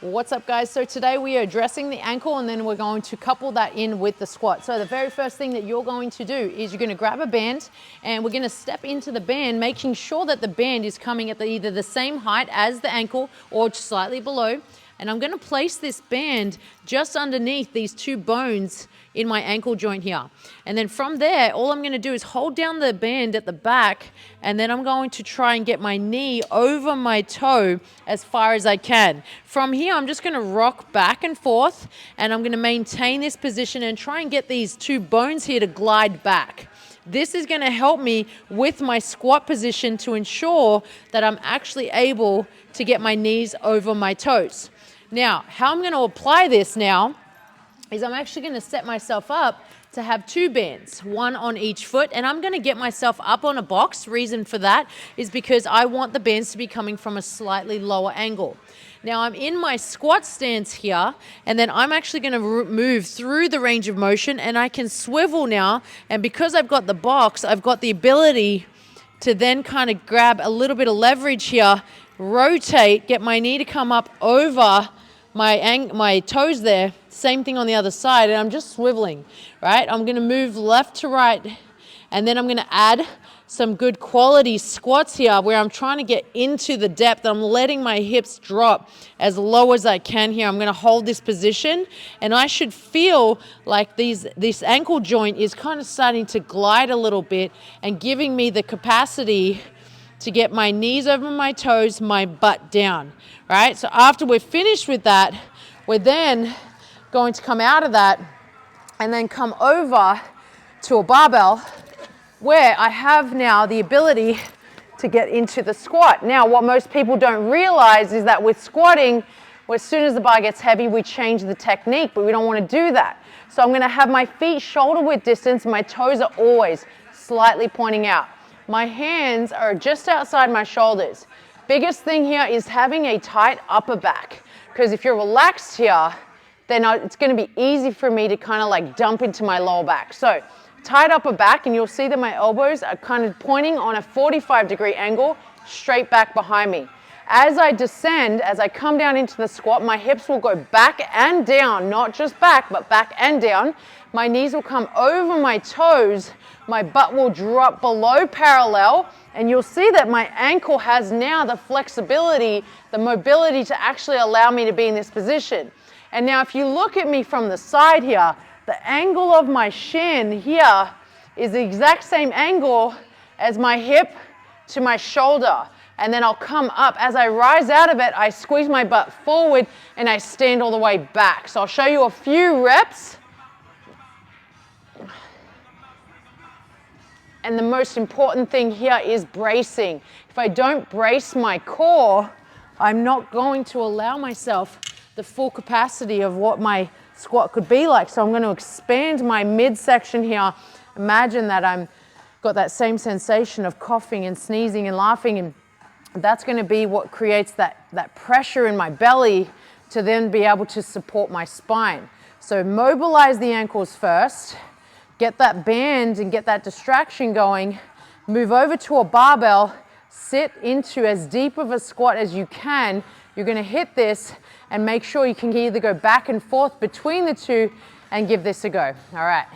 What's up, guys? So today we are addressing the ankle and then we're going to couple that in with the squat. So the very first thing that you're going to do is you're going to grab a band and we're going to step into the band, making sure that the band is coming at either the same height as the ankle or slightly below. And I'm going to place this band just underneath these two bones in my ankle joint here. And then from there, all I'm going to do is hold down the band at the back, and then I'm going to try and get my knee over my toe as far as I can. From here, I'm just going to rock back and forth, and I'm going to maintain this position and try and get these two bones here to glide back. This is going to help me with my squat position to ensure that I'm actually able to get my knees over my toes. Now, how I'm going to apply this now is I'm actually going to set myself up to have two bands, one on each foot, and I'm going to get myself up on a box. Reason for that is because I want the bands to be coming from a slightly lower angle. Now I'm in my squat stance here, and then I'm actually going to move through the range of motion, and I can swivel now, and because I've got the box, I've got the ability to then kind of grab a little bit of leverage here, rotate, get my knee to come up over my toes there. Same thing on the other side, and I'm just swiveling, right? I'm going to move left to right, and then I'm going to add some good quality squats here where I'm trying to get into the depth. I'm letting my hips drop as low as I can here. I'm going to hold this position, and I should feel like this ankle joint is kind of starting to glide a little bit and giving me the capacity to get my knees over my toes, my butt down, right? So after we're finished with that, we're then going to come out of that and then come over to a barbell where I have now the ability to get into the squat. Now, what most people don't realize is that with squatting, as soon as the bar gets heavy, we change the technique, but we don't want to do that. So I'm going to have my feet shoulder width distance, my toes are always slightly pointing out. My hands are just outside my shoulders. Biggest thing here is having a tight upper back, because if you're relaxed here, then it's going to be easy for me to kind of like dump into my lower back. So tight upper back, and you'll see that my elbows are kind of pointing on a 45-degree angle straight back behind me. As I descend, as I come down into the squat, my hips will go back and down, not just back, but back and down. My knees will come over my toes. My butt will drop below parallel, and you'll see that my ankle has now the flexibility, the mobility to actually allow me to be in this position. And now if you look at me from the side here, the angle of my shin here is the exact same angle as my hip to my shoulder. And then I'll come up. As I rise out of it, I squeeze my butt forward and I stand all the way back. So I'll show you a few reps. And the most important thing here is bracing. If I don't brace my core, I'm not going to allow myself the full capacity of what my squat could be like. So I'm going to expand my midsection here. Imagine that I'm got that same sensation of coughing and sneezing and laughing, and that's going to be what creates that pressure in my belly to then be able to support my spine. So mobilize the ankles first, get that band and get that distraction going, move over to a barbell, sit into as deep of a squat as you can. You're going to hit this and make sure you can either go back and forth between the two and give this a go. All right.